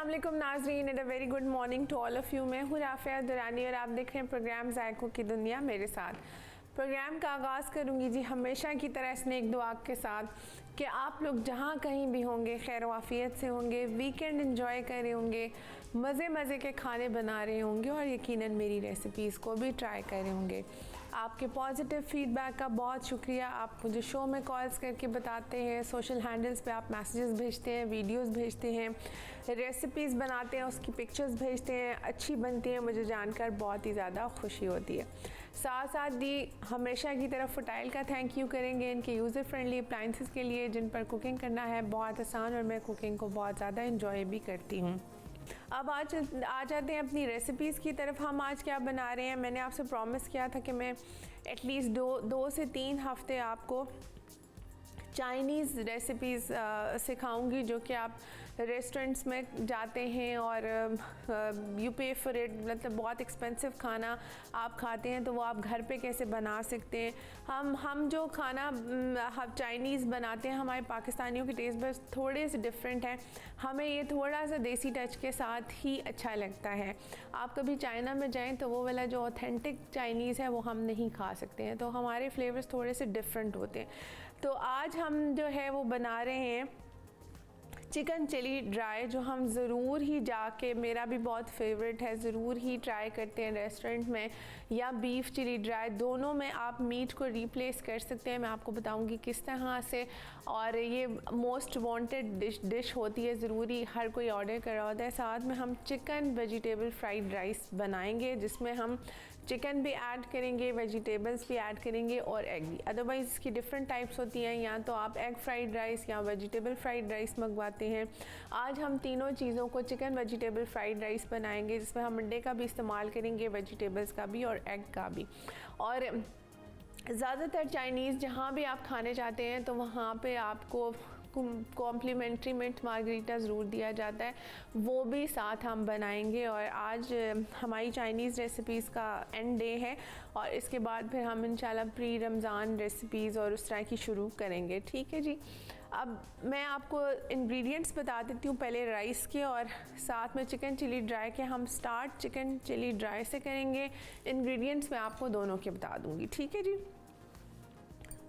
अस्सलाम वालेकुम नाज़रीन and a very good morning to all of you. मैं हूँ राफ़िया दुरानी और आप देख रहे हैं प्रोग्राम ज़ायकों की दुनिया मेरे साथ। प्रोग्राम का आगाज़ करूँगी जी हमेशा की तरह इस नेक दुआ के साथ कि आप लोग जहाँ कहीं भी होंगे खैर वाफ़ियत से होंगे, वीकेंड एंजॉय कर रहे होंगे, मज़े मज़े के खाने बना रहे होंगे और यकीनन मेरी रेसिपीज़ को भी ट्राई कर रहे होंगे। आपके पॉजिटिव फीडबैक का बहुत शुक्रिया। आप मुझे शो में कॉल्स करके बताते हैं, सोशल हैंडल्स पे आप मैसेजेस भेजते हैं, वीडियोस भेजते हैं, रेसिपीज़ बनाते हैं, उसकी पिक्चर्स भेजते हैं, अच्छी बनती है, मुझे जानकर बहुत ही ज़्यादा खुशी होती है। साथ साथ दी हमेशा की तरफ फटाइल का थैंक यू करेंगे इनके यूज़र फ्रेंडली अप्लाइंसेस के लिए जिन पर कुकिंग करना है बहुत आसान और मैं कुकिंग को बहुत ज़्यादा इंजॉय भी करती हूँ। अब आज आ जाते हैं अपनी रेसिपीज़ की तरफ। हम आज क्या बना रहे हैं, मैंने आपसे प्रॉमिस किया था कि मैं एटलीस्ट दो से 3 हफ़्ते आपको चाइनीज़ रेसिपीज़ सिखाऊंगी जो कि आप रेस्टोरेंट्स में जाते हैं और यू पे फॉर इट, मतलब बहुत एक्सपेंसिव खाना आप खाते हैं तो वो आप घर पे कैसे बना सकते हैं। हम जो खाना चाइनीज़ बनाते हैं हमारे पाकिस्तानियों के टेस्ट बस थोड़े से डिफरेंट हैं, हमें ये थोड़ा सा देसी टच के साथ ही अच्छा लगता है। आप कभी चाइना में जाएँ तो वो वाला जो ऑथेंटिक चाइनीज़ है वो हम नहीं खा सकते हैं, तो हमारे फ्लेवर्स थोड़े से डिफरेंट होते हैं। तो आज हम जो है वो बना रहे हैं चिकन चिली ड्राई, जो हम ज़रूर ही जाके, मेरा भी बहुत फेवरेट है, ज़रूर ही ट्राई करते हैं रेस्टोरेंट में, या बीफ चिली ड्राई, दोनों में आप मीट को रिप्लेस कर सकते हैं। मैं आपको बताऊंगी किस तरह से, और ये मोस्ट वांटेड डिश होती है, ज़रूरी हर कोई ऑर्डर कर रहा होता है। साथ में हम चिकन वेजिटेबल फ्राइड राइस बनाएंगे जिसमें हम चिकन भी ऐड करेंगे, वेजिटेबल्स भी ऐड करेंगे और एग भी। अदरवाइज़ इसकी डिफरेंट टाइप्स होती हैं, या तो आप एग फ्राइड राइस या वेजिटेबल फ्राइड राइस मंगवाते हैं। आज हम तीनों चीज़ों को चिकन वेजिटेबल फ्राइड राइस बनाएंगे जिसमें हम अंडे का भी इस्तेमाल करेंगे, वेजिटेबल्स का भी और एग का भी। और ज़्यादातर चाइनीज़ जहाँ भी आप खाने जाते हैं तो वहाँ पे आपको कॉम्प्लीमेंट्री मिंट मार्गरीटा ज़रूर दिया जाता है, वो भी साथ हम बनाएंगे। और आज हमारी चाइनीज़ रेसिपीज़ का एंड डे है और इसके बाद फिर हम इंशाल्लाह प्री रमज़ान रेसिपीज़ और उस तरह की शुरू करेंगे। ठीक है जी। अब मैं आपको इंग्रेडिएंट्स बता देती हूँ पहले राइस के और साथ में चिकन चिली ड्राई के। हम स्टार्ट चिकन चिली ड्राई से करेंगे, इंग्रेडिएंट्स मैं आपको दोनों के बता दूँगी। ठीक है जी।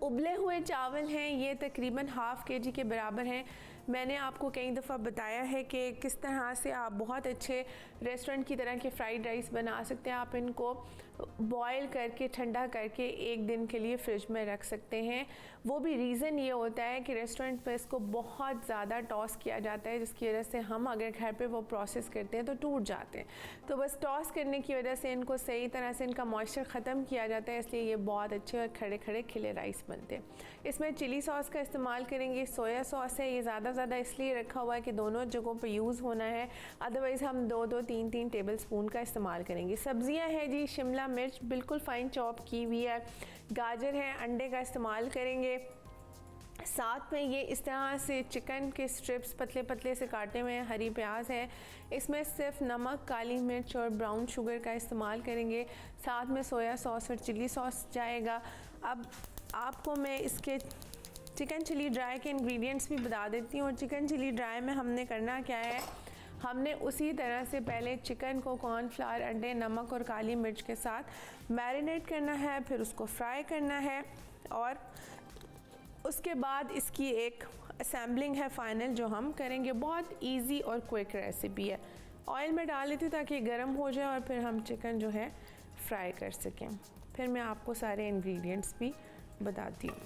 उबले हुए चावल हैं, ये तकरीबन ½ kg के बराबर हैं। मैंने आपको कई दफ़ा बताया है कि किस तरह से आप बहुत अच्छे रेस्टोरेंट की तरह के फ़्राइड राइस बना सकते हैं। आप इनको बॉयल करके ठंडा करके 1 दिन के लिए फ्रिज में रख सकते हैं। वो भी रीज़न ये होता है कि रेस्टोरेंट में इसको बहुत ज़्यादा टॉस किया जाता है, जिसकी वजह से हम अगर घर पे वो प्रोसेस करते हैं तो टूट जाते हैं। तो बस टॉस करने की वजह से इनको सही तरह से इनका मॉइस्चर ख़त्म किया जाता है, इसलिए ये बहुत अच्छे और खड़े खड़े खिले राइस बनते हैं। इसमें चिली सॉस का इस्तेमाल करेंगे, सोया सॉस है, ये ज़्यादा इसलिए रखा हुआ है कि दोनों जगहों पे यूज़ होना है, अदरवाइज़ हम 2-3 टेबल स्पून का इस्तेमाल करेंगे। सब्जियां हैं जी, शिमला मिर्च बिल्कुल फ़ाइन चॉप की हुई है, गाजर है, अंडे का इस्तेमाल करेंगे। साथ में ये इस तरह से चिकन के स्ट्रिप्स पतले पतले से काटे हुए हैं, हरी प्याज है, इसमें सिर्फ नमक, काली मिर्च और ब्राउन शुगर का इस्तेमाल करेंगे। साथ में सोया सॉस और चिली सॉस जाएगा। अब आपको मैं इसके चिकन चिली ड्राई के इंग्रेडिएंट्स भी बता देती हूँ। और चिकन चिली ड्राई में हमने करना क्या है, हमने उसी तरह से पहले चिकन को कॉर्नफ्लावर, अंडे, नमक और काली मिर्च के साथ मैरिनेट करना है, फिर उसको फ्राई करना है और उसके बाद इसकी एक असेंबलिंग है फाइनल जो हम करेंगे। बहुत इजी और क्विक रेसिपी है। ऑयल में डाल लेती हूँ ताकि गर्म हो जाए और फिर हम चिकन जो है फ्राई कर सकें। फिर मैं आपको सारे इंग्रेडिएंट्स भी बताती हूँ।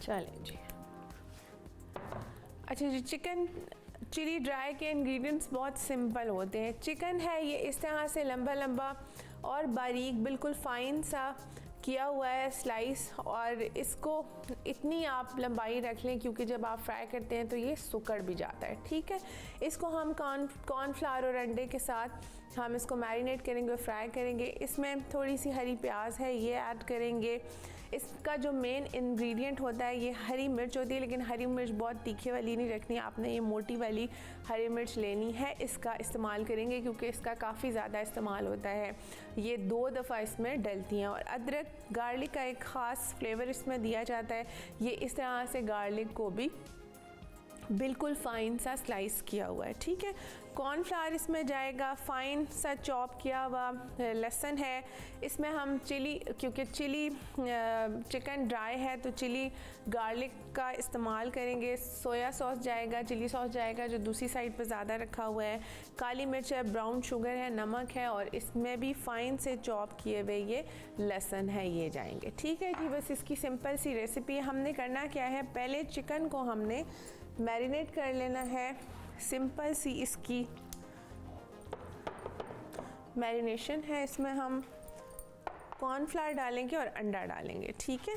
चलें जी। अच्छा जी, चिकन चिली ड्राई के इंग्रेडिएंट्स बहुत सिंपल होते हैं। चिकन है ये इस तरह से लंबा लंबा और बारीक बिल्कुल फ़ाइन सा किया हुआ है स्लाइस, और इसको इतनी आप लंबाई रख लें क्योंकि जब आप फ्राई करते हैं तो ये सुकड़ भी जाता है। ठीक है। इसको हम कॉर्नफ्लावर और अंडे के साथ हम इसको मैरिनेट करेंगे और फ्राई करेंगे। इसमें थोड़ी सी हरी प्याज है, ये ऐड करेंगे। इसका जो मेन इंग्रेडिएंट होता है ये हरी मिर्च होती है, लेकिन हरी मिर्च बहुत तीखे वाली नहीं रखनी, आपने ये मोटी वाली हरी मिर्च लेनी है, इसका इस्तेमाल करेंगे क्योंकि इसका काफ़ी ज़्यादा इस्तेमाल होता है। ये 2 दफ़ा इसमें डलती हैं। और अदरक गार्लिक का एक ख़ास फ्लेवर इसमें दिया जाता है। ये इस तरह से गार्लिक को भी बिल्कुल फ़ाइन सा स्लाइस किया हुआ है, ठीक है। कॉर्नफ्लावर इसमें जाएगा, फ़ाइन सा चॉप किया हुआ लहसुन है। इसमें हम चिली, क्योंकि चिली चिकन ड्राई है तो चिली गार्लिक का इस्तेमाल करेंगे। सोया सॉस जाएगा, चिली सॉस जाएगा जो दूसरी साइड पे ज़्यादा रखा हुआ है, काली मिर्च है, ब्राउन शुगर है, नमक है, और इसमें भी फ़ाइन से चॉप किए हुए ये लहसुन है, ये जाएंगे, ठीक है जी। बस इसकी सिंपल सी रेसिपी। हमने करना क्या है, पहले चिकन को हमने मैरिनेट कर लेना है। सिंपल सी इसकी मैरिनेशन है। इसमें हम कॉर्नफ्लावर डालेंगे और अंडा डालेंगे, ठीक है।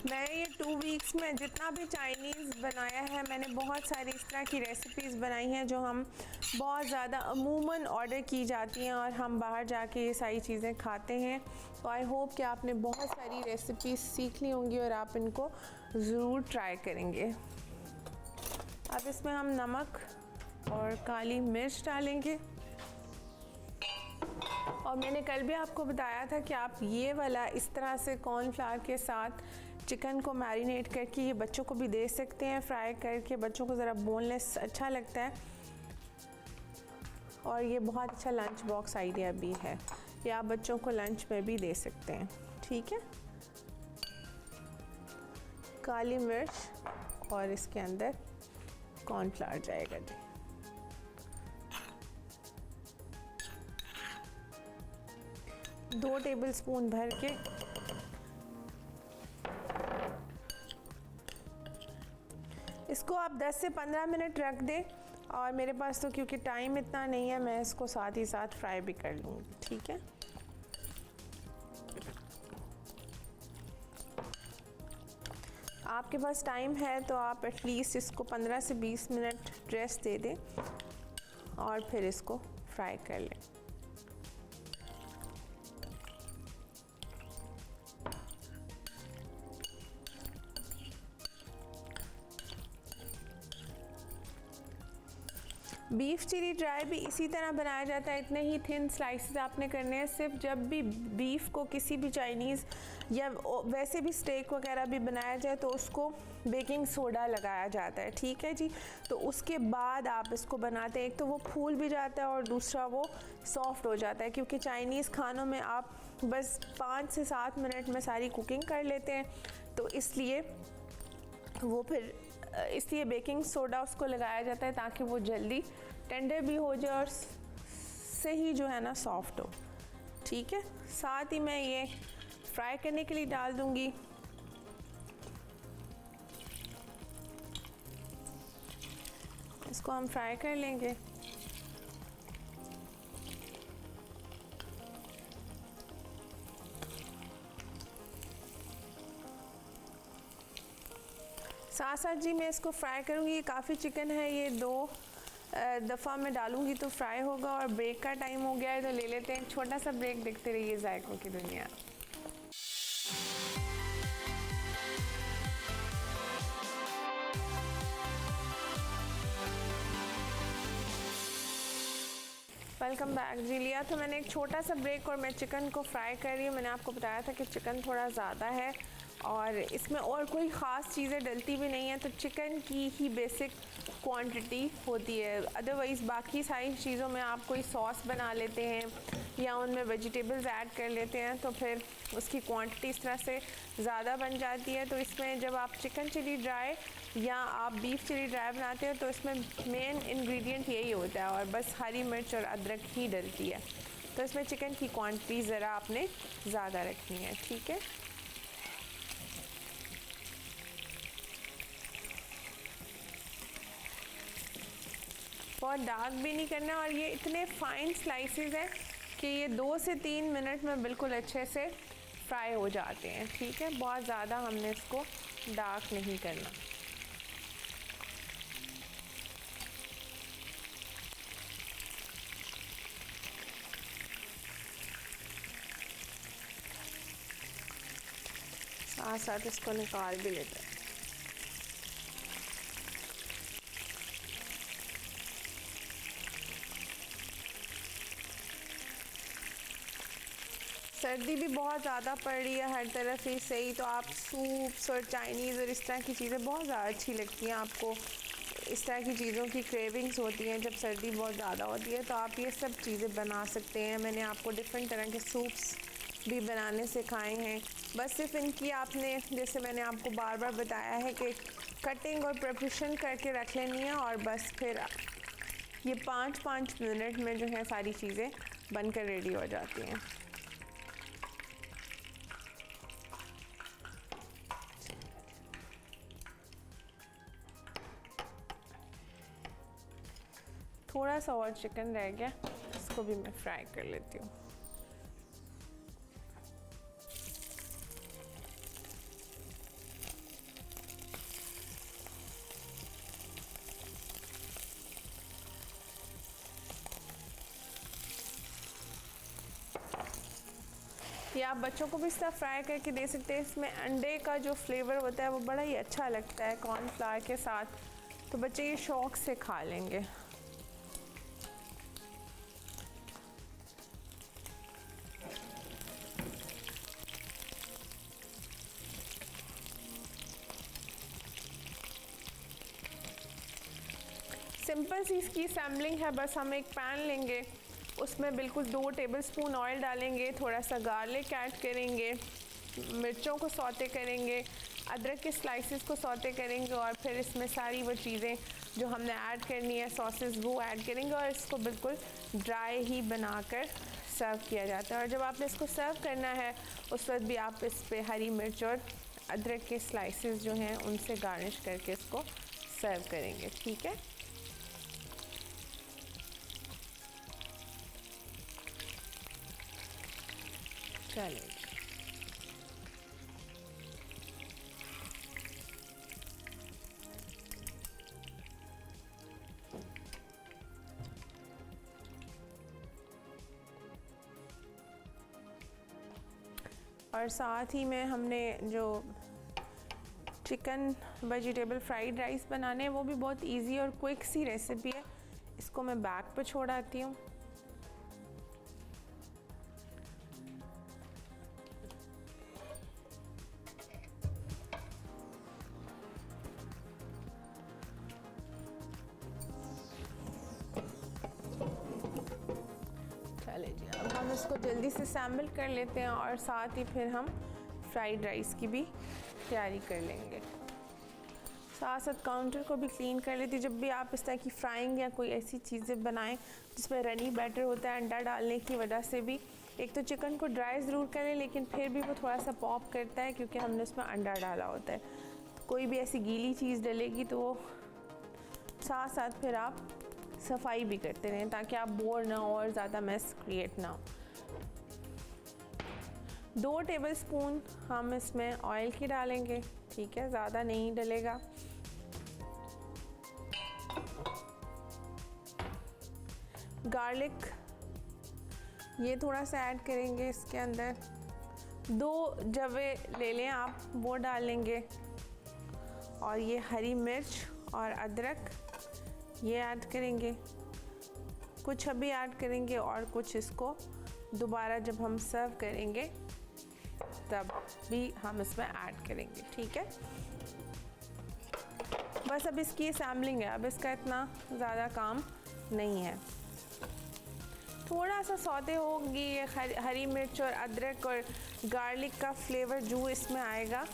मैं ये 2 वीक्स में जितना भी चाइनीज़ बनाया है, मैंने बहुत सारी इस तरह की रेसिपीज़ बनाई हैं जो हम बहुत ज़्यादा अमूमन ऑर्डर की जाती हैं और हम बाहर जाके ये सारी चीज़ें खाते हैं। तो आई होप कि आपने बहुत सारी रेसिपीज़ सीख ली होंगी और आप इनको ज़रूर ट्राई करेंगे। अब इसमें हम नमक और काली मिर्च डालेंगे। और मैंने कल भी आपको बताया था कि आप ये वाला इस तरह से कॉर्नफ्लावर के साथ चिकन को मैरिनेट करके ये बच्चों को भी दे सकते हैं, फ्राई करके। बच्चों को ज़रा बोनलेस अच्छा लगता है और ये बहुत अच्छा लंच बॉक्स आइडिया भी है, ये आप बच्चों को लंच में भी दे सकते हैं, ठीक है। काली मिर्च और इसके अंदर कॉर्नफ्लावर जाएगा जी। दो टेबलस्पून भर के इसको आप 10 से 15 मिनट रख दें। और मेरे पास तो क्योंकि टाइम इतना नहीं है, मैं इसको साथ ही साथ फ्राई भी कर लूँगी, ठीक है। आपके पास टाइम है तो आप एटलीस्ट इसको 15 से 20 मिनट रेस्ट दे दें और फिर इसको फ्राई कर लें। बीफ चिली ड्राई भी इसी तरह बनाया जाता है, इतने ही थिन स्लाइसेस आपने करने हैं। सिर्फ जब भी बीफ को किसी भी चाइनीज़ या वैसे भी स्टेक वगैरह भी बनाया जाए तो उसको बेकिंग सोडा लगाया जाता है, ठीक है जी। तो उसके बाद आप इसको बनाते हैं, एक तो वो फूल भी जाता है और दूसरा वो सॉफ्ट हो जाता है, क्योंकि चाइनीज़ खानों में आप बस 5 से 7 मिनट में सारी कुकिंग कर लेते हैं, तो इसलिए वो फिर इसलिए बेकिंग सोडा उसको लगाया जाता है ताकि वो जल्दी टेंडर भी हो जाए और सही जो है ना सॉफ्ट हो, ठीक है। साथ ही मैं ये फ्राई करने के लिए डाल दूंगी। इसको हम फ्राई कर लेंगे। साथ साथ जी मैं इसको फ्राई करूँगी। ये काफ़ी चिकन है, ये 2 दफ़ा मैं डालूँगी तो फ्राई होगा। और ब्रेक का टाइम हो गया है तो ले लेते हैं एक छोटा सा ब्रेक। देखते रहिए जायकों की दुनिया। वेलकम बैक जी। लिया तो मैंने एक छोटा सा ब्रेक और मैं चिकन को फ्राई कर रही हूँ। मैंने आपको बताया था कि चिकन थोड़ा ज़्यादा है और इसमें और कोई ख़ास चीज़ें डलती भी नहीं है, तो चिकन की ही बेसिक क्वांटिटी होती है। अदरवाइज़ बाकी सारी चीज़ों में आप कोई सॉस बना लेते हैं या उनमें वेजिटेबल्स ऐड कर लेते हैं तो फिर उसकी क्वांटिटी इस तरह से ज़्यादा बन जाती है। तो इसमें जब आप चिकन चिली ड्राई या आप बीफ चिली ड्राई बनाते हो तो इसमें मेन इंग्रेडिएंट यही होता है और बस हरी मिर्च और अदरक ही डलती है। तो इसमें चिकन की क्वांटिटी ज़रा आपने ज़्यादा रखनी है, ठीक है। बहुत डार्क भी नहीं करना और ये इतने फाइन स्लाइसेस हैं कि ये 2 से 3 मिनट में बिल्कुल अच्छे से फ्राई हो जाते हैं। ठीक है, बहुत ज़्यादा हमने इसको डार्क नहीं करना। साथ साथ इसको निकाल भी लेते हैं। सर्दी भी बहुत ज़्यादा पड़ रही है हर तरफ ही से ही, तो आप सूप्स और चाइनीज़ और इस तरह की चीज़ें बहुत ज़्यादा अच्छी लगती हैं आपको। इस तरह की चीज़ों की क्रेविंग्स होती हैं जब सर्दी बहुत ज़्यादा होती है, तो आप ये सब चीज़ें बना सकते हैं। मैंने आपको डिफरेंट तरह के सूप्स भी बनाने सिखाए हैं। बस सिर्फ इनकी आपने, जैसे मैंने आपको बार बार बताया है कि कटिंग और प्रिपरेशन करके रख लेनी है, और बस फिर ये 5-5 मिनट में जो है सारी चीज़ें बनकर रेडी हो जाती हैं। थोड़ा सा और चिकन रह गया, इसको भी मैं फ्राई कर लेती हूँ। ये आप बच्चों को भी इस तरह फ्राई करके दे सकते हैं। इसमें अंडे का जो फ्लेवर होता है वो बड़ा ही अच्छा लगता है कॉर्नफ्लावर के साथ, तो बच्चे ये शौक से खा लेंगे। सिंपल सी इसकी सैम्पलिंग है। बस हम एक पैन लेंगे, उसमें बिल्कुल 2 टेबलस्पून ऑयल डालेंगे, थोड़ा सा गार्लिक ऐड करेंगे, मिर्चों को सौते करेंगे, अदरक के स्लाइसेस को सौते करेंगे, और फिर इसमें सारी वो चीज़ें जो हमने ऐड करनी है सॉसेस वो ऐड करेंगे, और इसको बिल्कुल ड्राई ही बनाकर सर्व किया जाता है। और जब आपने इसको सर्व करना है उस वक्त भी आप इस पर हरी मिर्च और अदरक के स्लाइसेस जो हैं उनसे गार्निश करके इसको सर्व करेंगे। ठीक है, चलिए। और साथ ही में हमने जो चिकन वेजिटेबल फ्राइड राइस बनाने हैं वो भी बहुत इजी और क्विक सी रेसिपी है। इसको मैं बैक पे छोड़ आती हूँ। हम इसको जल्दी से सैम्बल कर लेते हैं, और साथ ही फिर हम फ्राइड राइस की भी तैयारी कर लेंगे। साथ साथ काउंटर को भी क्लीन कर लेती। जब भी आप इस तरह की फ्राइंग या कोई ऐसी चीज़ें बनाएं जिसमें रनी बैटर होता है, अंडा डालने की वजह से भी एक तो चिकन को ड्राई ज़रूर करें, लेकिन फिर भी वो थोड़ा सा पॉप करता है क्योंकि हमने उसमें अंडा डाला होता है। तो कोई भी ऐसी गीली चीज़ डलेगी तो वो साथ साथ फिर आप सफाई भी करते रहें ताकि आप बोर ना हो और ज़्यादा मेस क्रिएट ना हो। 2 टेबलस्पून हम इसमें ऑयल की डालेंगे। ठीक है, ज़्यादा नहीं डलेगा। गार्लिक ये थोड़ा सा ऐड करेंगे इसके अंदर। 2 जवे ले लें आप, वो डालेंगे। और ये हरी मिर्च और अदरक ये ऐड करेंगे। कुछ अभी ऐड करेंगे और कुछ इसको दोबारा जब हम सर्व करेंगे तब भी हम इसमें ऐड करेंगे। ठीक है, बस अब इसकी सैम्पलिंग है, अब इसका इतना ज़्यादा काम नहीं है। थोड़ा सा सौते होगी ये हरी मिर्च और अदरक और गार्लिक का फ्लेवर जो इसमें आएगा,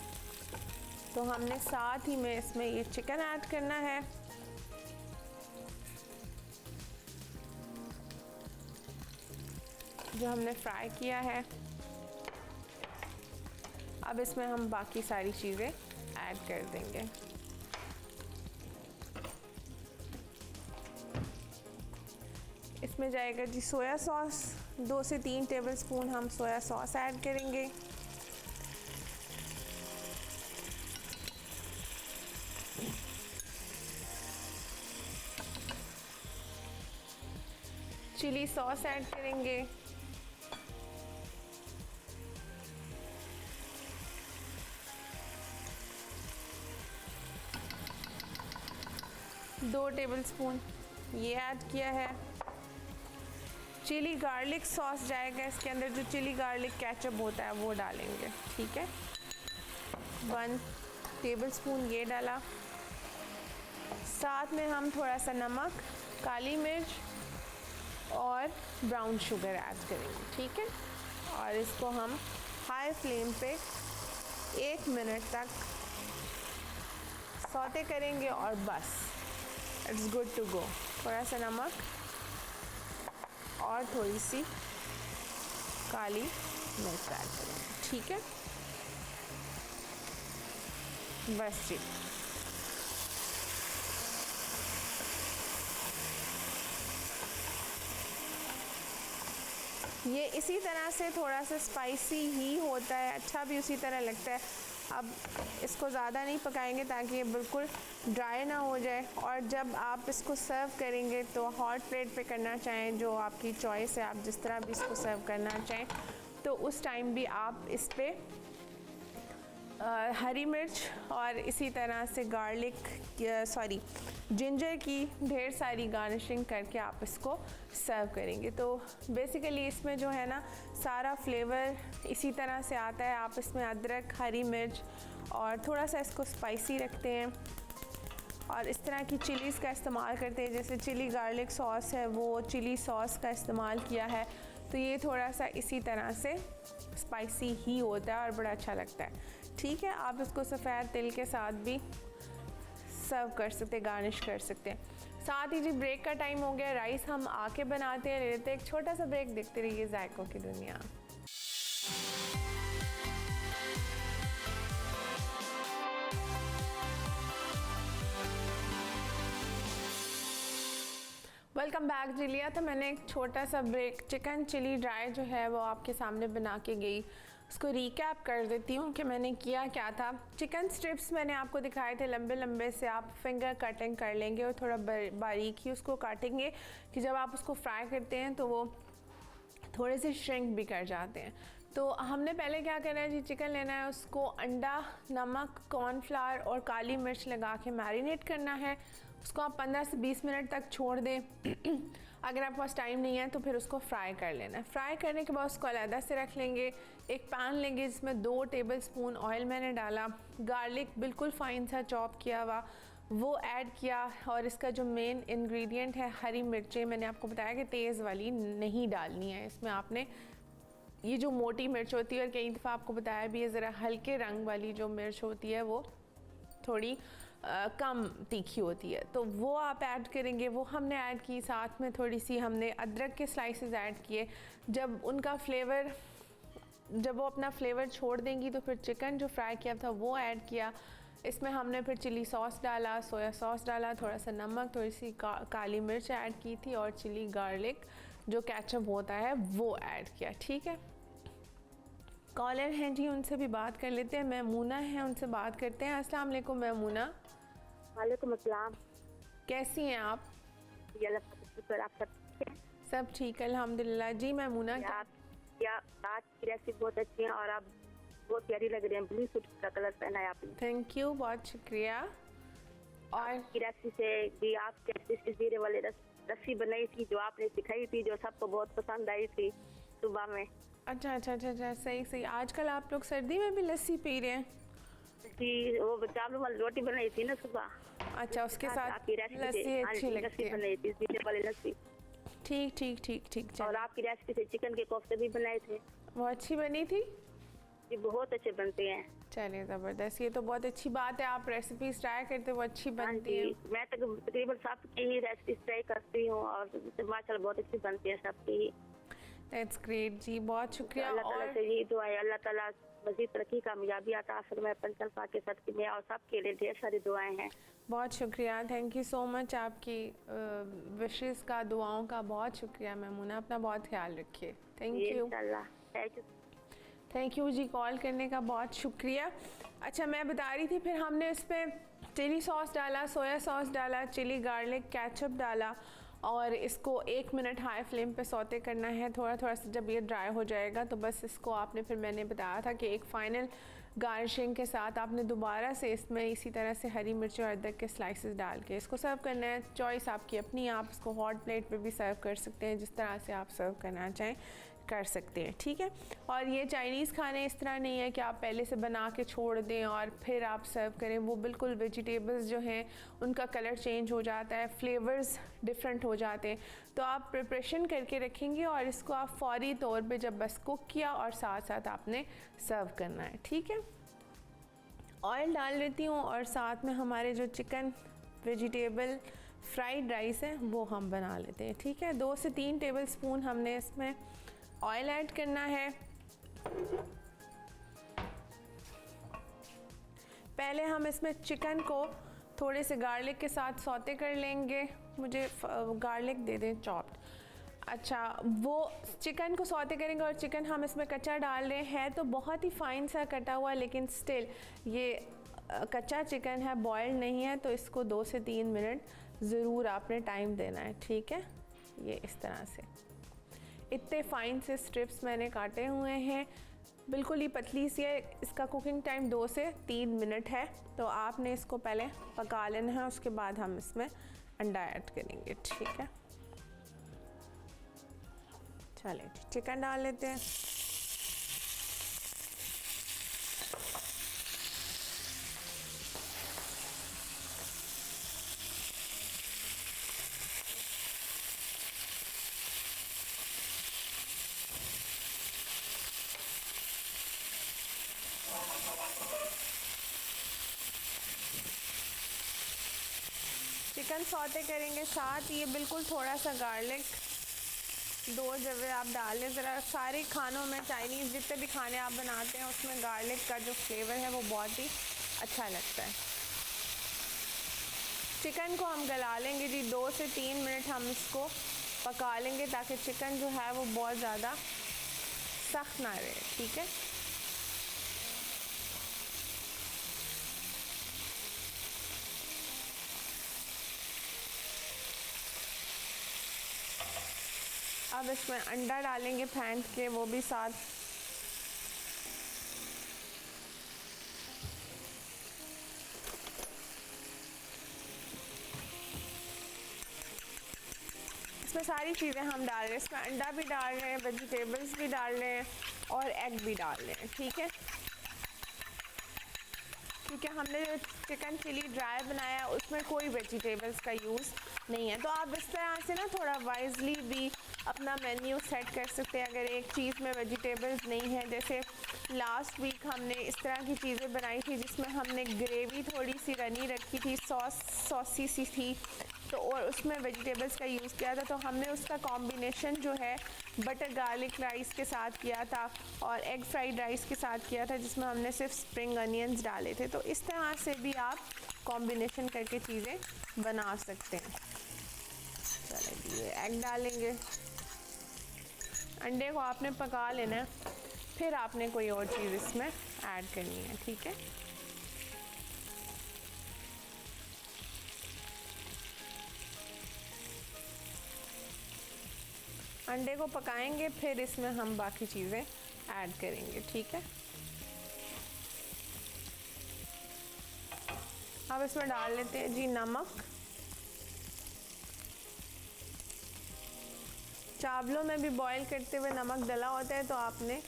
तो हमने साथ ही में इसमें ये चिकन ऐड करना है। जो हमने फ्राई किया है। अब इसमें हम बाकी सारी चीज़ें ऐड कर देंगे। इसमें जाएगा जी सोया सॉस। 2 से 3 टेबलस्पून हम सोया सॉस ऐड करेंगे। चिली सॉस ऐड करेंगे, दो टेबलस्पून ये ऐड किया है। चिली गार्लिक सॉस जाएगा इसके अंदर, जो चिली गार्लिक केचप होता है वो डालेंगे, ठीक है। 1 टेबलस्पून ये डाला। साथ में हम थोड़ा सा नमक, काली मिर्च और ब्राउन शुगर ऐड करेंगे, ठीक है। और इसको हम हाई फ्लेम पे 1 मिनट तक सौते करेंगे और बस इट्स गुड टू गो। थोड़ा सा नमक और थोड़ी सी काली मिर्च ऐड करेंगे, ठीक है। बस जी, ये इसी तरह से थोड़ा सा स्पाइसी ही होता है, अच्छा भी उसी तरह लगता है। अब इसको ज़्यादा नहीं पकाएंगे ताकि ये बिल्कुल ड्राई ना हो जाए। और जब आप इसको सर्व करेंगे तो हॉट प्लेट पे करना चाहें, जो आपकी चॉइस है, आप जिस तरह भी इसको सर्व करना चाहें, तो उस टाइम भी आप इस पर हरी मिर्च और इसी तरह से जिंजर की ढेर सारी गार्निशिंग करके आप इसको सर्व करेंगे। तो बेसिकली इसमें जो है ना सारा फ्लेवर इसी तरह से आता है। आप इसमें अदरक, हरी मिर्च और थोड़ा सा इसको स्पाइसी रखते हैं और इस तरह की चिलीज़ का इस्तेमाल करते हैं। जैसे चिली गार्लिक सॉस है वो चिली सॉस का इस्तेमाल किया है, तो ये थोड़ा सा इसी तरह से स्पाइसी ही होता है और बड़ा अच्छा लगता है, ठीक है। आप इसको सफ़ेद तिल के साथ भी सर्व कर सकते हैं, गार्निश कर सकते हैं। साथ ही जी ब्रेक का टाइम हो गया, राइस हम आके बनाते हैं, लेते हैं एक छोटा सा ब्रेक। देखते रहिए जायकों की दुनिया। वेलकम बैक जी। लिया था मैंने एक छोटा सा ब्रेक। चिकन चिली ड्राई जो है वो आपके सामने बना के गई, उसको रिकैप कर देती हूँ कि मैंने किया क्या था। चिकन स्ट्रिप्स मैंने आपको दिखाए थे लंबे लंबे से, आप फिंगर कटिंग कर लेंगे और थोड़ा बारीक ही उसको काटेंगे कि जब आप उसको फ्राई करते हैं तो वो थोड़े से श्रिंक भी कर जाते हैं। तो हमने पहले क्या करना है जी, चिकन लेना है, उसको अंडा, नमक, कॉर्नफ्लावर और काली मिर्च लगा के मैरिनेट करना है। उसको आप 15 से 20 मिनट तक छोड़ दें। अगर आपके पास टाइम नहीं है तो फिर उसको फ्राई कर लेना है। फ्राई करने के बाद उसको अलग से रख लेंगे। एक पैन लेंगे जिसमें 2 टेबलस्पून ऑयल मैंने डाला। गार्लिक बिल्कुल फाइन सा चॉप किया हुआ वो ऐड किया। और इसका जो मेन इंग्रेडिएंट है हरी मिर्चें, मैंने आपको बताया कि तेज़ वाली नहीं डालनी है इसमें। आपने ये जो मोटी मिर्च होती है, और कई दफ़ा आपको बताया भी है, ज़रा हल्के रंग वाली जो मिर्च होती है वो थोड़ी कम तीखी होती है, तो वो आप ऐड करेंगे। वो हमने ऐड की। साथ में थोड़ी सी हमने अदरक के स्लाइसेस ऐड किए। जब वो अपना फ्लेवर छोड़ देंगी तो फिर चिकन जो फ्राई किया था वो ऐड किया। इसमें हमने फिर चिली सॉस डाला, सोया सॉस डाला, थोड़ा सा नमक, थोड़ी सी काली मिर्च ऐड की थी और चिली गार्लिक जो केचप होता है वो ऐड किया, ठीक है। कॉलर हैं जी, उनसे भी बात कर लेते हैं। मैमूना है, उनसे बात करते हैं। अस्सलाम वालेकुम मैमूना। वालेकुम अस्सलाम। कैसी हैं आप? आप सब ठीक है अल्हम्दुलिल्लाह। जी मैमूना, आज की रेसिपी बहुत अच्छी है और आप बहुत प्यारी लग रही हैं। ब्लू सूट का कलर पहना है आपने। थैंक यू, बहुत शुक्रिया। और की रेसिपी से भी आप कैसे जीरे वाले लस्सी बनाई थी जो आपने सिखाई थी, जो सबको बहुत पसंद आई थी सुबह में। अच्छा, सही। आजकल आप लोग सर्दी में भी लस्सी पी रहे हैं? जी, वो चावल वाली रोटी बनाई थी ना सुबह। अच्छा, उसके साथ लस्सी अच्छी लगती है। बनाई थी जीरे वाली लस्सी। ठीक। और आपकी रेसिपी से चिकन के कोफ्ते भी बनाए थे, वो अच्छी बनी थी जी, बहुत अच्छे बनते हैं। चलिए ज़बरदस्त, ये तो बहुत अच्छी बात है। आप रेसिपीज ट्राई करते हो, अच्छी बनती है। मैं तो तकरीबन सबकी ही रेसिपी ट्राई करती हूँ और माशाल्लाह बहुत अच्छी बनती है सबकी ही। दैट्स ग्रेट जी, बहुत शुक्रिया। अल्लाह ताला से यही दुआ है, अल्लाह ताला मज़ीद तरक्की कामयाबी अता फरमाए पंचल पाक के सदक़े में, और सबके लिए ढेर सारी दुआएं हैं। बहुत शुक्रिया, थैंक यू सो मच। आपकी विशेस का, दुआओं का बहुत शुक्रिया मैमूना। अपना बहुत ख्याल रखिए। थैंक यू जी, कॉल करने का बहुत शुक्रिया। अच्छा, मैं बता रही थी फिर हमने इस पर चिली सॉस डाला, सोया सॉस डाला, चिली गार्लिक केचप डाला और इसको 1 मिनट हाई फ्लेम पे सौते करना है। थोड़ा थोड़ा सा जब ये ड्राई हो जाएगा तो बस इसको आपने, फिर मैंने बताया था कि एक फ़ाइनल गार्निशिंग के साथ आपने दोबारा से इसमें इसी तरह से हरी मिर्च और अदरक के स्लाइसेस डाल के इसको सर्व करना है। चॉइस आपकी अपनी, आप इसको हॉट प्लेट पे भी सर्व कर सकते हैं, जिस तरह से आप सर्व करना चाहें कर सकते हैं, ठीक है। और ये चाइनीज़ खाने इस तरह नहीं है कि आप पहले से बना के छोड़ दें और फिर आप सर्व करें। वो बिल्कुल वेजिटेबल्स जो हैं उनका कलर चेंज हो जाता है, फ्लेवर्स डिफरेंट हो जाते हैं। तो आप प्रिपरेशन करके रखेंगे और इसको आप फौरी तौर पे जब बस कुक किया और साथ साथ आपने सर्व करना है, ठीक है। ऑयल डाल लेती हूँ और साथ में हमारे जो चिकन वेजिटेबल फ्राइड राइस है वो हम बना लेते हैं, ठीक है। 2 से 3 टेबल स्पून हमने इसमें ऑयल ऐड करना है। पहले हम इसमें चिकन को थोड़े से गार्लिक के साथ सौते कर लेंगे। मुझे गार्लिक दे दें चॉप्ड। अच्छा, वो चिकन को सौते करेंगे और चिकन हम इसमें कच्चा डाल रहे हैं तो बहुत ही फाइन सा कटा हुआ, लेकिन स्टिल ये कच्चा चिकन है, बॉयल नहीं है, तो इसको 2 से 3 मिनट ज़रूर आपने टाइम देना है, ठीक है। ये इस तरह से इतने फाइन से स्ट्रिप्स मैंने काटे हुए हैं, बिल्कुल ही पतली सी है। इसका कुकिंग टाइम 2 से 3 मिनट है। तो आपने इसको पहले पका लेना है, उसके बाद हम इसमें अंडा ऐड करेंगे, ठीक है। चलिए चिकन डाल लेते हैं। चिकन सौते करेंगे, साथ ये बिल्कुल थोड़ा सा गार्लिक 2 जवे आप डाल लें। ज़रा सारे खानों में, चाइनीज़ जितने भी खाने आप बनाते हैं उसमें गार्लिक का जो फ्लेवर है वो बहुत ही अच्छा लगता है। चिकन को हम गला लेंगे जी, 2 से 3 मिनट हम इसको पका लेंगे ताकि चिकन जो है वो बहुत ज़्यादा सख्त ना रहे, ठीक है। अब इसमें अंडा डालेंगे फेंट के, वो भी साथ। इसमें सारी चीज़ें हम डाल रहे हैं, इसमें अंडा भी डाल रहे हैं, वेजिटेबल्स भी डाल रहे हैं और एग भी डाल रहे हैं, ठीक है। क्योंकि हमने जो चिकन चिली ड्राई बनाया उसमें कोई वेजिटेबल्स का यूज़ नहीं है। तो आप इस तरह से ना थोड़ा वाइजली भी अपना मेन्यू सेट कर सकते हैं। अगर एक चीज़ में वेजिटेबल्स नहीं है, जैसे लास्ट वीक हमने इस तरह की चीज़ें बनाई थी जिसमें हमने ग्रेवी थोड़ी सी रनी रखी थी, सॉसी सी थी, तो और उसमें वेजिटेबल्स का यूज़ किया था। तो हमने उसका कॉम्बिनेशन जो है बटर गार्लिक राइस के साथ किया था और एग फ्राइड राइस के साथ किया था, जिसमें हमने सिर्फ स्प्रिंग अनियंस डाले थे। तो इस तरह से भी आप कॉम्बिनेशन करके चीज़ें बना सकते हैं। चलिए एग डालेंगे, अंडे को आपने पका लेना है, फिर आपने कोई और चीज़ इसमें ऐड करनी है, ठीक है। अंडे को पकाएंगे, फिर इसमें हम बाकी चीज़ें ऐड करेंगे, ठीक है। अब इसमें डाल लेते हैं जी नमक। चावलों में भी बॉईल करते हुए नमक डला होता है, तो आपने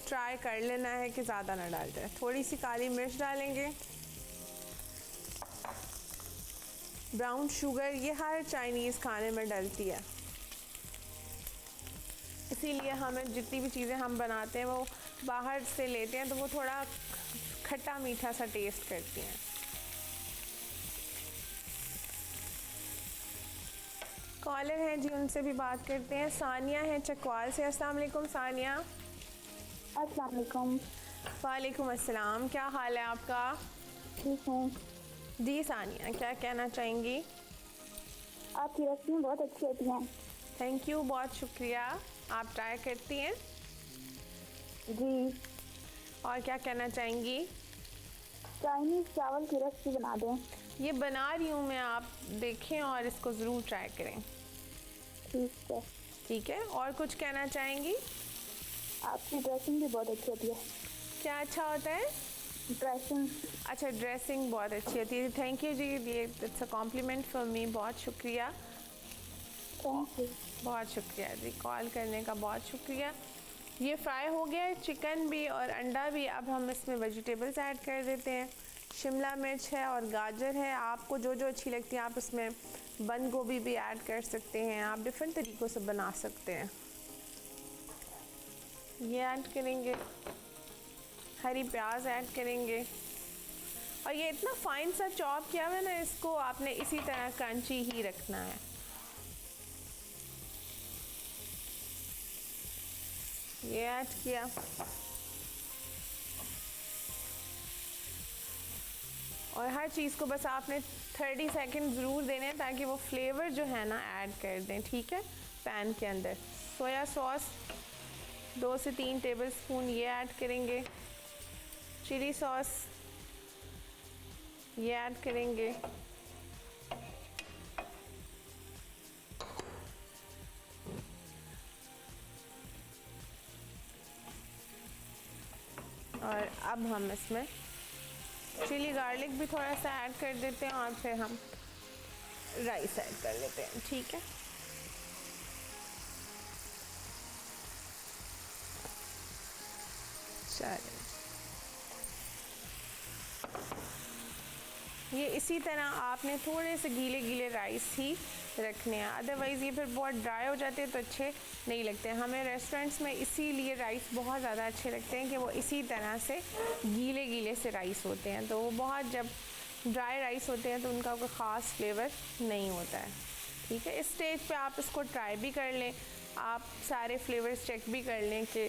ट्राई कर लेना है कि ज़्यादा ना डाल जाए। थोड़ी सी काली मिर्च डालेंगे, ब्राउन शुगर, ये हर चाइनीज़ खाने में डलती है, इसीलिए हमें जितनी भी चीज़ें हम बनाते हैं वो बाहर से लेते हैं तो वो थोड़ा खट्टा मीठा सा टेस्ट करती हैं। कॉलर हैं जी, उनसे भी बात करते हैं। सानिया है चकवाल से। अस्सलाम वालेकुम सानिया। अस्सलाम वालेकुम। वालेकुम अस्सलाम, क्या हाल है आपका? ठीक हूँ जी सानिया, क्या कहना चाहेंगी? आपकी रेसिपी बहुत अच्छी होती हैं। थैंक यू, बहुत शुक्रिया। आप ट्राई करती हैं जी, और क्या कहना चाहेंगी? चाइनीज चावल की रेसिपी बना दें। ये बना रही हूँ मैं, आप देखें और इसको ज़रूर ट्राई करें। ठीक है। ठीक है, और कुछ कहना चाहेंगी? आपकी ड्रेसिंग भी बहुत अच्छी होती है। क्या अच्छा होता है? ड्रेसिंग। अच्छा, ड्रेसिंग बहुत अच्छी होती है। थैंक यू जी, ये it's a compliment for me. बहुत शुक्रिया, थैंक यू। बहुत शुक्रिया जी, कॉल करने का बहुत शुक्रिया। ये फ्राई हो गया है, चिकन भी और अंडा भी। अब हम इसमें वेजिटेबल्स ऐड कर देते हैं। शिमला मिर्च है और गाजर है, आपको जो जो अच्छी लगती है आप इसमें बंद गोभी भी ऐड कर सकते हैं। आप डिफरेंट तरीक़ों से बना सकते हैं। ये ऐड करेंगे, हरी प्याज ऐड करेंगे, और ये इतना फाइन सा चॉप किया हुआ है ना, इसको आपने इसी तरह क्रंची ही रखना है। ये ऐड किया, और हर चीज़ को बस आपने 30 सेकंड ज़रूर देने हैं ताकि वो फ्लेवर जो है ना ऐड कर दें। ठीक है, पैन के अंदर सोया सॉस 2 से 3 टेबलस्पून ये ऐड करेंगे। चिली सॉस ये ऐड करेंगे। और अब हम इसमें चिली गार्लिक भी थोड़ा सा ऐड कर देते हैं, और फिर हम राइस ऐड कर लेते हैं। ठीक है, चलिए ये इसी तरह आपने थोड़े से गीले गीले राइस ही रखने हैं, अदरवाइज़ ये फिर बहुत ड्राई हो जाते हैं तो अच्छे नहीं लगते हैं। हमें रेस्टोरेंट्स में इसीलिए राइस बहुत ज़्यादा अच्छे लगते हैं कि वो इसी तरह से गीले गीले से राइस होते हैं। तो वो बहुत, जब ड्राई राइस होते हैं तो उनका कोई ख़ास फ्लेवर नहीं होता है। ठीक है, इस स्टेज पे आप इसको ट्राई भी कर लें, आप सारे फ्लेवर्स चेक भी कर लें कि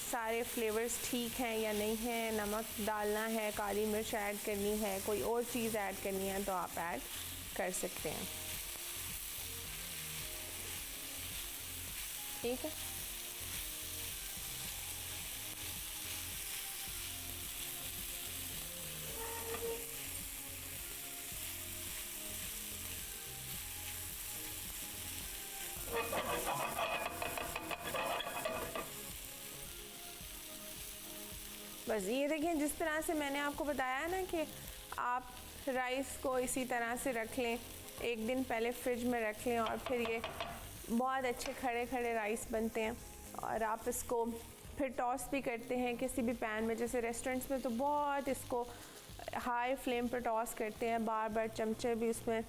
सारे फ्लेवर्स ठीक हैं या नहीं हैं। नमक डालना है, काली मिर्च ऐड करनी है, कोई और चीज़ ऐड करनी है तो आप ऐड कर सकते हैं। ठीक है, बस ये देखें, जिस तरह से मैंने आपको बताया ना कि आप राइस को इसी तरह से रख लें, एक दिन पहले फ्रिज में रख लें, और फिर ये बहुत अच्छे खड़े खड़े राइस बनते हैं। और आप इसको फिर टॉस भी करते हैं किसी भी पैन में, जैसे रेस्टोरेंट्स में तो बहुत इसको हाई फ्लेम पर टॉस करते हैं, बार बार चमचे भी उसमें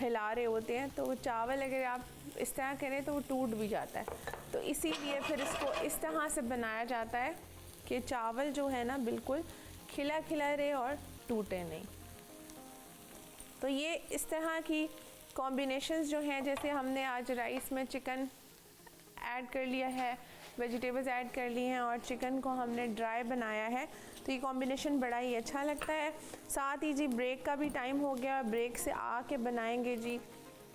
हिला रहे होते हैं, तो चावल अगर आप इस तरह करें तो वो टूट भी जाता है। तो इसीलिए फिर इसको इस तरह से बनाया जाता है कि चावल जो है ना बिल्कुल खिला खिला रहे और टूटे नहीं। तो ये इस तरह की कॉम्बिनेशंस जो हैं, जैसे हमने आज राइस में चिकन ऐड कर लिया है, वेजिटेबल्स ऐड कर ली हैं, और चिकन को हमने ड्राई बनाया है, तो ये कॉम्बिनेशन बड़ा ही अच्छा लगता है। साथ ही जी ब्रेक का भी टाइम हो गया, ब्रेक से आके बनाएंगे जी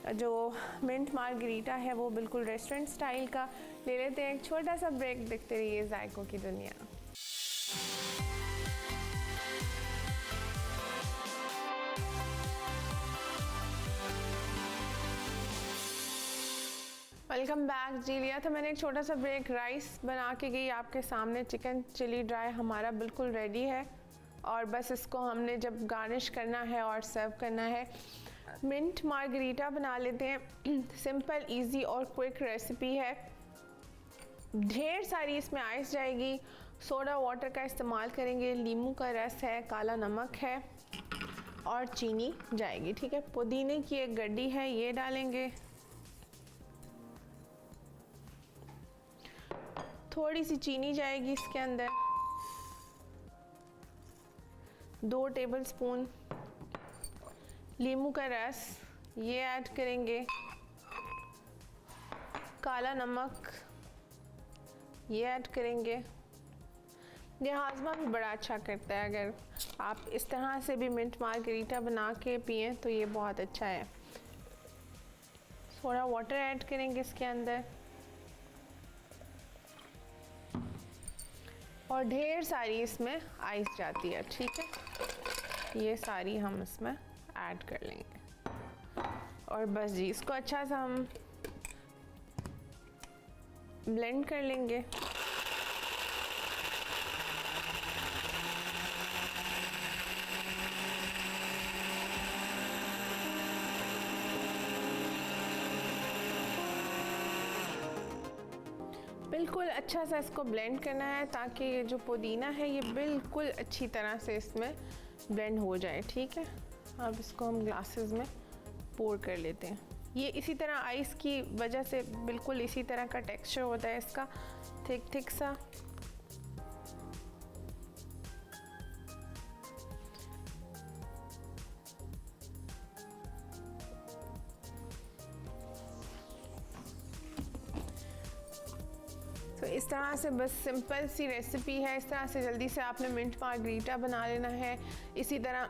जो मिंट मार्गरीटा है, वो बिल्कुल रेस्टोरेंट स्टाइल का। ले लेते हैं एक छोटा सा ब्रेक, देखते रहिए जायकों की दुनिया। वेलकम बैक जी। लिया था मैंने एक छोटा सा ब्रेक, राइस बना के गई आपके सामने। चिकन चिली ड्राई हमारा बिल्कुल रेडी है, और बस इसको हमने जब गार्निश करना है और सर्व करना है। मिंट मार्गरीटा बना लेते हैं, सिंपल इजी और क्विक रेसिपी है। ढेर सारी इसमें आइस जाएगी, सोडा वाटर का इस्तेमाल करेंगे, नींबू का रस है, काला नमक है और चीनी जाएगी। ठीक है, पुदीने की एक गड्डी है, ये डालेंगे, थोड़ी सी चीनी जाएगी इसके अंदर, 2 टेबलस्पून नींबू का रस ये ऐड करेंगे, काला नमक ये ऐड करेंगे। ये हाजमा भी बड़ा अच्छा करता है, अगर आप इस तरह से भी मिंट मार्गरीटा बना के पिएं तो ये बहुत अच्छा है। थोड़ा वाटर ऐड करेंगे इसके अंदर, और ढेर सारी इसमें आइस जाती है। ठीक है, ये सारी हम इसमें ऐड कर लेंगे और बस जी इसको अच्छा सा हम ब्लेंड कर लेंगे। बिल्कुल अच्छा सा इसको ब्लेंड करना है ताकि ये जो पुदीना है ये बिल्कुल अच्छी तरह से इसमें ब्लेंड हो जाए। ठीक है, अब इसको हम ग्लासेस में पोर कर लेते हैं। ये इसी तरह आइस की वजह से बिल्कुल इसी तरह का टेक्सचर होता है इसका, थिक थिक सा। तो इस तरह से बस सिंपल सी रेसिपी है। इस तरह से जल्दी से आपने मिंट मार्गरीटा बना लेना है। इसी तरह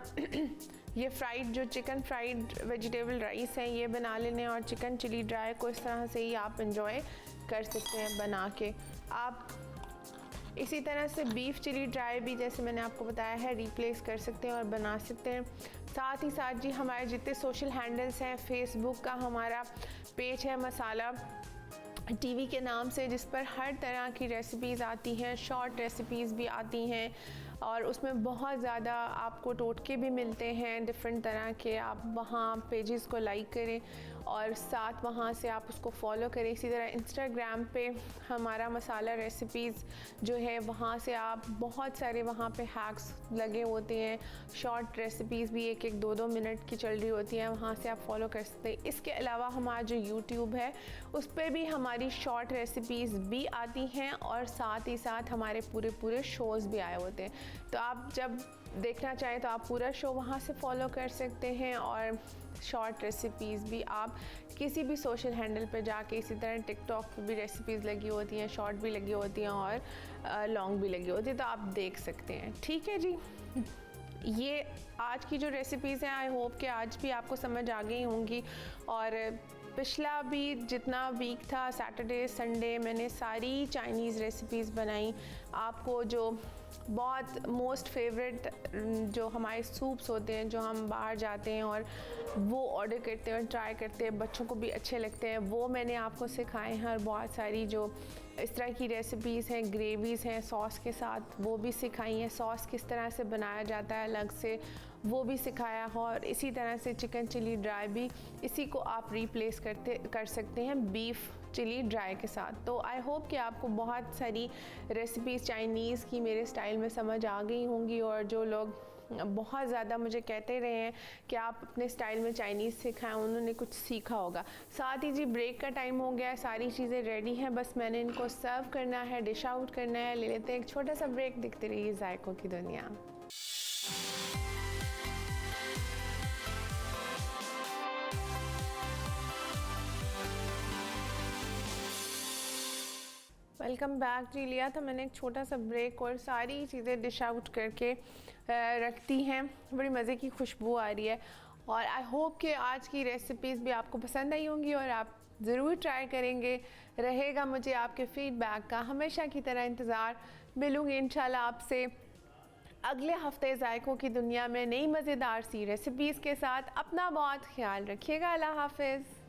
ये फ्राइड जो चिकन फ्राइड वेजिटेबल राइस है ये बना लेने, और चिकन चिली ड्राई को इस तरह से ही आप इंजॉय कर सकते हैं बना के। आप इसी तरह से बीफ चिली ड्राई भी जैसे मैंने आपको बताया है रिप्लेस कर सकते हैं और बना सकते हैं। साथ ही साथ जी हमारे जितने सोशल हैंडल्स हैं, फेसबुक का हमारा पेज है मसाला टीवी के नाम से, जिस पर हर तरह की रेसिपीज़ आती हैं, शॉर्ट रेसिपीज़ भी आती हैं और उसमें बहुत ज़्यादा आपको टोटके भी मिलते हैं डिफरेंट तरह के। आप वहाँ पेजेस को लाइक करें और साथ वहाँ से आप उसको फॉलो करें। इसी तरह इंस्टाग्राम पे हमारा मसाला रेसिपीज़ जो है वहाँ से आप बहुत सारे वहाँ पे हैक्स लगे होते हैं, शॉर्ट रेसिपीज़ भी 1-1, 2-2 मिनट की चल रही होती हैं, वहाँ से आप फॉलो कर सकते हैं। इसके अलावा हमारा जो यूट्यूब है उस पर भी हमारी शॉर्ट रेसिपीज़ भी आती हैं और साथ ही साथ हमारे पूरे शोज़ भी आए होते हैं। तो आप जब देखना चाहें तो आप पूरा शो वहाँ से फॉलो कर सकते हैं और शॉर्ट रेसिपीज़ भी आप किसी भी सोशल हैंडल पर जाके, इसी तरह टिकटॉक पे भी रेसिपीज़ लगी होती हैं, शॉर्ट भी लगी होती हैं और लॉन्ग भी लगी होती है, तो आप देख सकते हैं। ठीक है जी, ये आज की जो रेसिपीज़ हैं आई होप कि आज भी आपको समझ आ गई होंगी। और पिछला भी जितना वीक था सैटरडे संडे मैंने सारी चाइनीज़ रेसिपीज़ बनाई। आपको जो बहुत मोस्ट फेवरेट जो हमारे सूप्स होते हैं जो हम बाहर जाते हैं और वो ऑर्डर करते हैं और ट्राई करते हैं, बच्चों को भी अच्छे लगते हैं, वो मैंने आपको सिखाए हैं। और बहुत सारी जो इस तरह की रेसिपीज़ हैं, ग्रेवीज़ हैं सॉस के साथ, वो भी सिखाई हैं। सॉस किस तरह से बनाया जाता है अलग से वो भी सिखाया है। और इसी तरह से चिकन चिली ड्राई भी इसी को आप रिप्लेस कर सकते हैं बीफ चिली ड्राई के साथ। तो आई होप कि आपको बहुत सारी रेसिपीज़ चाइनीज़ की मेरे स्टाइल में समझ आ गई होंगी। और जो लोग बहुत ज़्यादा मुझे कहते रहे हैं कि आप अपने स्टाइल में चाइनीज़ सिखाएं, उन्होंने कुछ सीखा होगा। साथ ही जी ब्रेक का टाइम हो गया है, सारी चीज़ें रेडी हैं, बस मैंने इनको सर्व करना है, डिश आउट करना है। ले लेते हैं एक छोटा सा ब्रेक, दिखते रहिए जायकों की दुनिया। वेलकम बैक जी। लिया था मैंने एक छोटा सा ब्रेक और सारी चीज़ें डिश आउट करके रखती हैं। बड़ी मज़े की खुशबू आ रही है और आई होप कि आज की रेसिपीज़ भी आपको पसंद आई होंगी और आप ज़रूर ट्राई करेंगे। रहेगा मुझे आपके फीडबैक का हमेशा की तरह इंतज़ार। मिलूँगी इंशाल्लाह आपसे अगले हफ्ते जायकों की दुनिया में नई मज़ेदार सी रेसिपीज़ के साथ। अपना बहुत ख्याल रखिएगा। अल्लाह हाफ़िज़।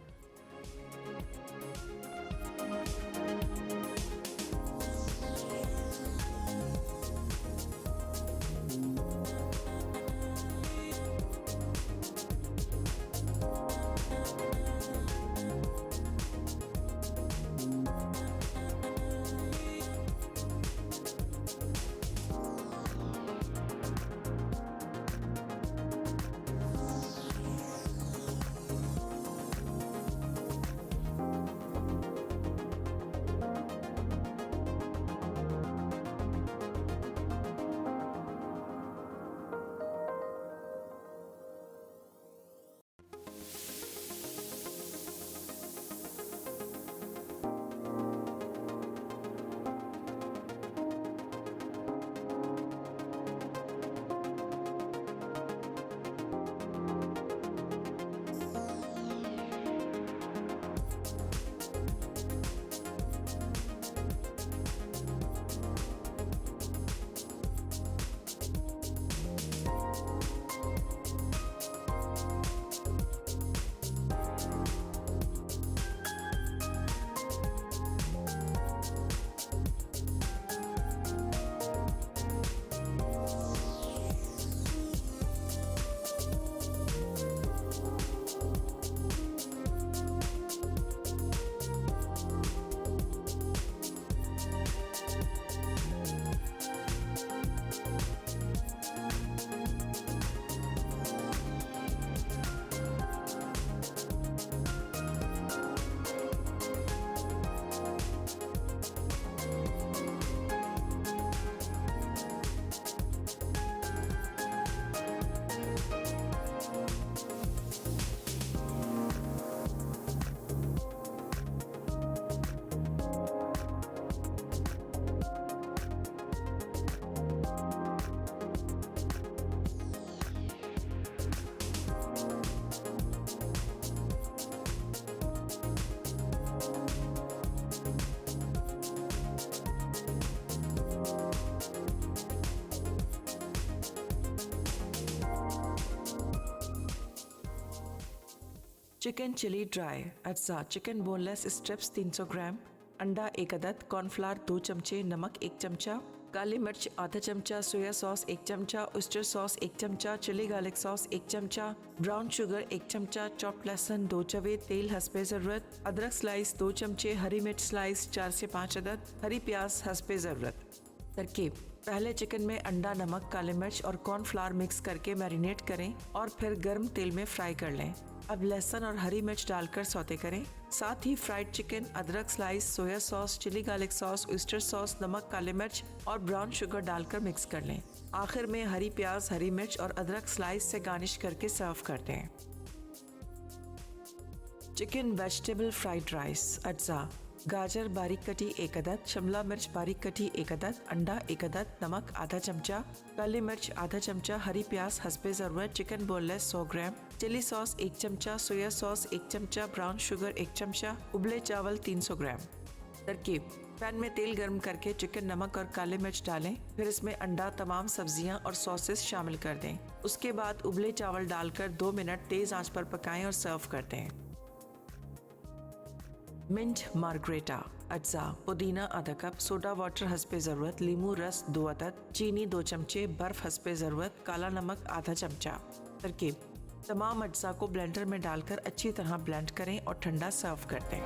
चिकन चिली ड्राई अज्जा, चिकन बोनलेस स्ट्रिप्स 300 ग्राम, अंडा 1 अदद, कॉर्नफ्लावर 2 चमचे, नमक 1 चमचा, काली मिर्च आधा चमचा, सोया सॉस 1 चमचा, ऑयस्टर सॉस 1 चमचा, चिली गार्लिक सॉस 1 चमचा, ब्राउन शुगर 1 चमचा, चॉप्ड लहसुन 2 चवे, तेल हस्बे ज़रूरत, अदरक स्लाइस 2 चमचे, हरी मिर्च स्लाइस 4 से 5 अदद, हरी प्याज हस्बे ज़रूरत। तरकीब: पहले चिकन में अंडा, नमक, काली मिर्च और कॉर्नफ्लावर मिक्स करके मैरिनेट करें और फिर गर्म तेल में फ्राई कर लें। अब लहसुन और हरी मिर्च डालकर सौते करें। साथ ही फ्राइड चिकन, अदरक slice, soya sauce, chilli garlic sauce, oyster sauce, नमक, काली मिर्च और ब्राउन शुगर डालकर मिक्स कर लें। आखिर में हरी प्याज, हरी मिर्च और अदरक स्लाइस से गार्निश करके सर्व कर दें। चिकन वेजिटेबल फ्राइड राइस अज्जा, गाजर बारीक कटी 1 अदद, शिमला मिर्च बारीक कटी 1 अदद, अंडा 1 अदद, नमक आधा चमचा, काली मिर्च आधा चमचा, हरी प्याज हस्बे ज़रूरत, चिकन बोनलेस 100 ग्राम, चिली सॉस 1 चमचा, सोया सॉस 1 चमचा, ब्राउन शुगर 1 चमचा, उबले चावल 300 ग्राम। तरकीब: पैन में तेल गर्म करके चिकन, नमक और काली मिर्च डालें, फिर इसमें अंडा, तमाम सब्जियां और सॉसेस शामिल कर दें। उसके बाद उबले चावल डालकर 2 मिनट तेज़ आंच पर पकाएं और सर्व कर दें। मिंट मार्गरेटा अज्जा, पुदीना आधा कप, सोडा वाटर हस्बे ज़रूरत, लीमू रस 2 अदद, चीनी 2 चमचे, बर्फ़ हस्बे ज़रूरत, काला नमक आधा चमचा। तरकीब: तमाम अज्जा को ब्लेंडर में डालकर अच्छी तरह ब्लेंड करें और ठंडा सर्व कर दें।